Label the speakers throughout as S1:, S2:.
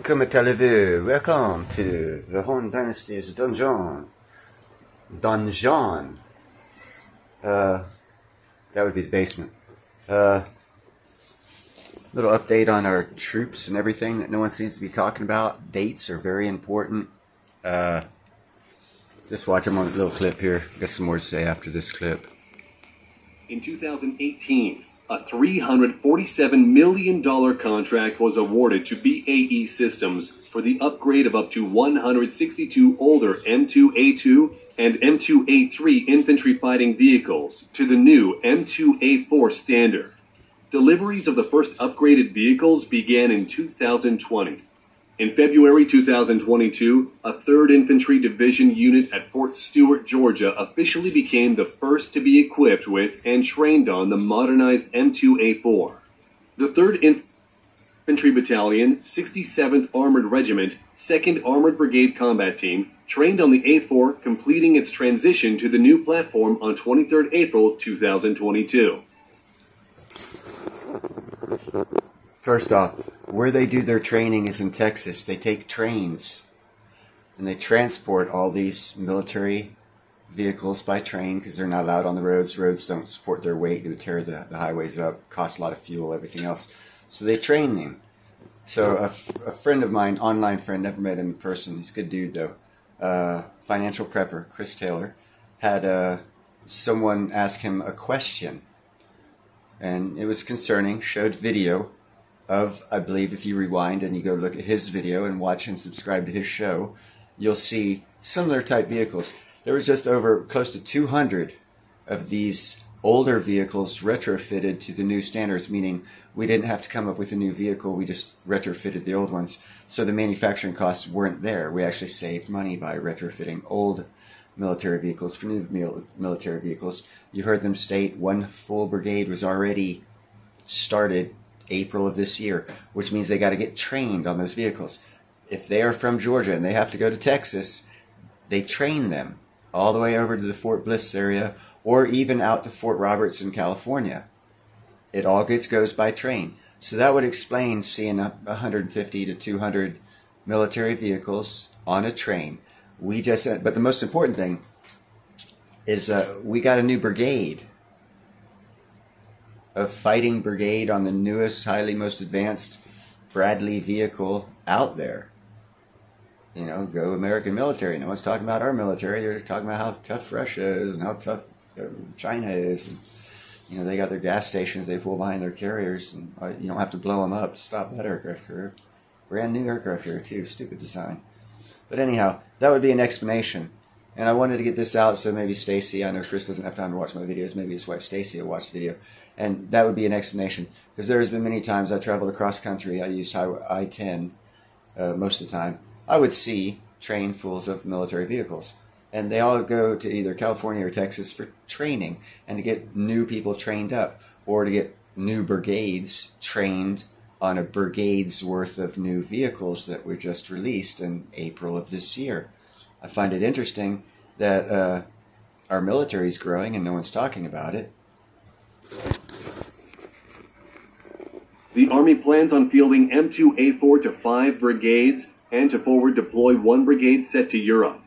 S1: Comme allez-vous? Welcome to the Han Dynasty's Dungeon. Dungeon. That would be the basement. Little update on our troops and everything that no one seems to be talking about. Dates are very important. Just watch them on a little clip here. Got some more to say after this clip.
S2: In 2018, a $347 million contract was awarded to BAE Systems for the upgrade of up to 162 older M2A2 and M2A3 infantry fighting vehicles to the new M2A4 standard. Deliveries of the first upgraded vehicles began in 2020. In February 2022, a 3rd Infantry Division unit at Fort Stewart, Georgia officially became the first to be equipped with and trained on the modernized M2A4. The 3rd Infantry Battalion, 67th Armored Regiment, 2nd Armored Brigade Combat Team, trained on the A4, completing its transition to the new platform on 23rd April 2022.
S1: First off, where they do their training is in Texas. They take trains and they transport all these military vehicles by train because they're not allowed on the roads. Roads don't support their weight. It would tear the highways up, cost a lot of fuel, everything else. So they train them. So a friend of mine, online friend, never met him in person. He's a good dude though. Financial prepper, Chris Taylor, had someone ask him a question. And it was concerning, showed video of, I believe if you rewind and you go look at his video and watch and subscribe to his show, you'll see similar type vehicles. There was just over close to 200 of these older vehicles retrofitted to the new standards, meaning we didn't have to come up with a new vehicle, we just retrofitted the old ones. So the manufacturing costs weren't there. We actually saved money by retrofitting old military vehicles for new military vehicles. You heard them state one full brigade was already started April of this year, which means they got to get trained on those vehicles. If they are from Georgia and they have to go to Texas, they train them all the way over to the Fort Bliss area or even out to Fort Robertson, California. It all goes by train. So that would explain seeing 150 to 200 military vehicles on a train. But the most important thing is we got a new brigade. A fighting brigade on the newest, most advanced Bradley vehicle out there. You know, go American military. No one's talking about our military. They're talking about how tough Russia is and how tough China is. And, you know, they got their gas stations they pull behind their carriers, and you don't have to blow them up to stop that aircraft carrier. Brand new aircraft carrier too. Stupid design. But anyhow, that would be an explanation. And I wanted to get this out so maybe Stacy, I know Chris doesn't have time to watch my videos, maybe his wife Stacy will watch the video. And that would be an explanation. Because there has been many times I traveled across country, I used I-10 most of the time. I would see trainfuls of military vehicles. And they all go to either California or Texas for training and to get new people trained up or to get new brigades trained on a brigade's worth of new vehicles that were just released in April of this year. I find it interesting that our military is growing and no one's talking about it.
S2: The Army plans on fielding M2A4 to 5 brigades and to forward deploy 1 brigade set to Europe.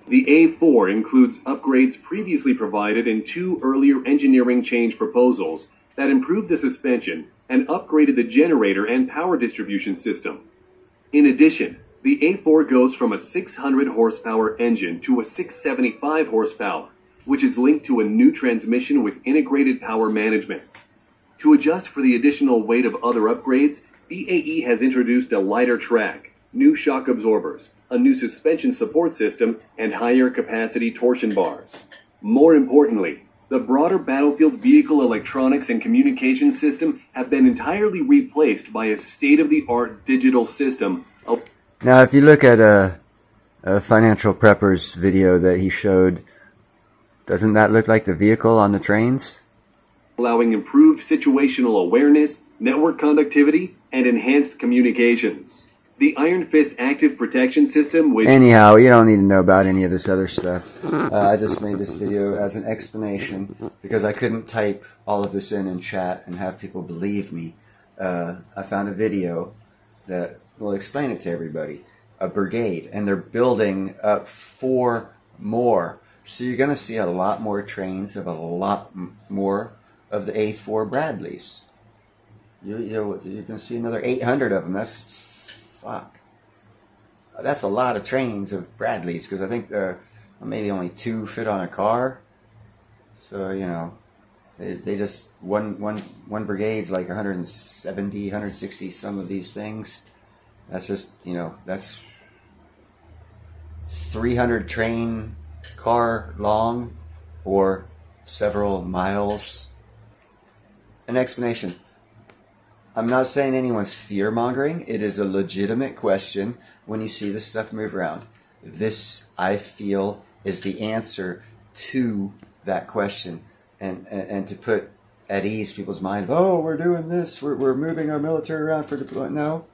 S2: The A4 includes upgrades previously provided in 2 earlier engineering change proposals that improved the suspension and upgraded the generator and power distribution system. In addition, the A4 goes from a 600 horsepower engine to a 675 horsepower, which is linked to a new transmission with integrated power management. To adjust for the additional weight of other upgrades, BAE has introduced a lighter track, new shock absorbers, a new suspension support system, and higher capacity torsion bars. More importantly, the broader battlefield vehicle electronics and communication system have been entirely replaced by a state-of-the-art digital system.
S1: Now, if you look at a Financial Prepper's video that he showed, doesn't that look like the vehicle on the trains?
S2: Allowing improved situational awareness, network conductivity, and enhanced communications. The Iron Fist active protection system, which...
S1: Anyhow, you don't need to know about any of this other stuff. I just made this video as an explanation because I couldn't type all of this in chat and have people believe me. I found a video that Well, explain it to everybody. A brigade, and they're building up 4 more. So you're going to see a lot more trains of a lot more of the A4 Bradleys. You're going to see another 800 of them. That's a lot of trains of Bradleys, because I think maybe only 2 fit on a car. So, you know, they just, one brigade's like 170, 160 some of these things. That's just, you know, that's 300 train car long, or several miles. An explanation. I'm not saying anyone's fear-mongering. It is a legitimate question when you see this stuff move around. This, I feel, is the answer to that question. And to put at ease people's minds, oh, we're doing this, we're moving our military around for deployment. No.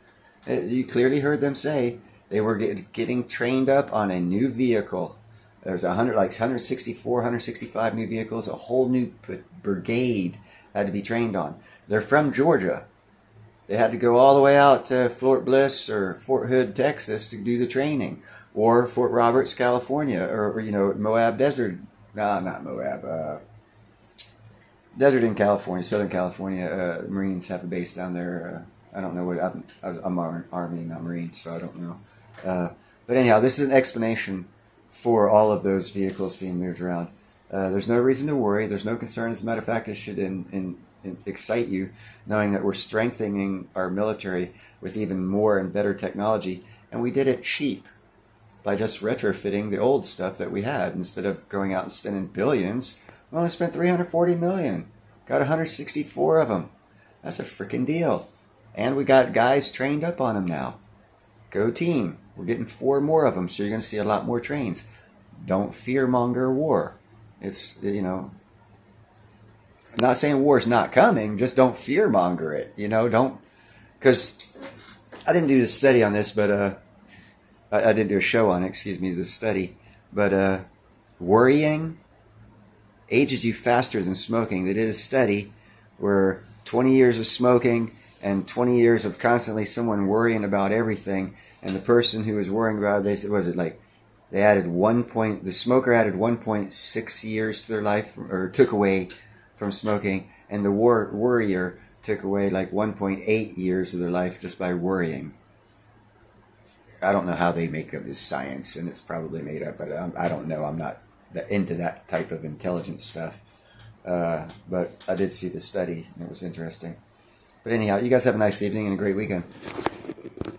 S1: You clearly heard them say they were getting trained up on a new vehicle. There's 164, 165 new vehicles. A whole new brigade had to be trained on. They're from Georgia. They had to go all the way out to Fort Bliss or Fort Hood, Texas, to do the training, or Fort Roberts, California, or you know, Moab Desert. No, not Moab. Desert in California, Southern California. Marines have a base down there. I don't know what. I'm Army, not Marine, so I don't know. But anyhow, this is an explanation for all of those vehicles being moved around. There's no reason to worry. There's no concern. As a matter of fact, it should excite you, knowing that we're strengthening our military with even more and better technology, and we did it cheap by just retrofitting the old stuff that we had. Instead of going out and spending billions, we only spent $340 million. Got 164 of them. That's a freaking deal. And we got guys trained up on them now. Go team. We're getting 4 more of them, so you're going to see a lot more trains. Don't fearmonger war. It's, you know, I'm not saying war's not coming, just don't fearmonger it. You know, don't, because I didn't do the study on this, but I didn't do a show on it, excuse me, the study. But worrying ages you faster than smoking. They did a study where 20 years of smoking and 20 years of constantly someone worrying about everything, and the person who was worrying about it, they added the smoker added 1.6 years to their life, or took away from smoking, and the worrier took away like 1.8 years of their life just by worrying. I don't know how they make up this science, and it's probably made up, but I don't know. I'm not into that type of intelligence stuff. But I did see the study, and it was interesting. But anyhow, you guys have a nice evening and a great weekend.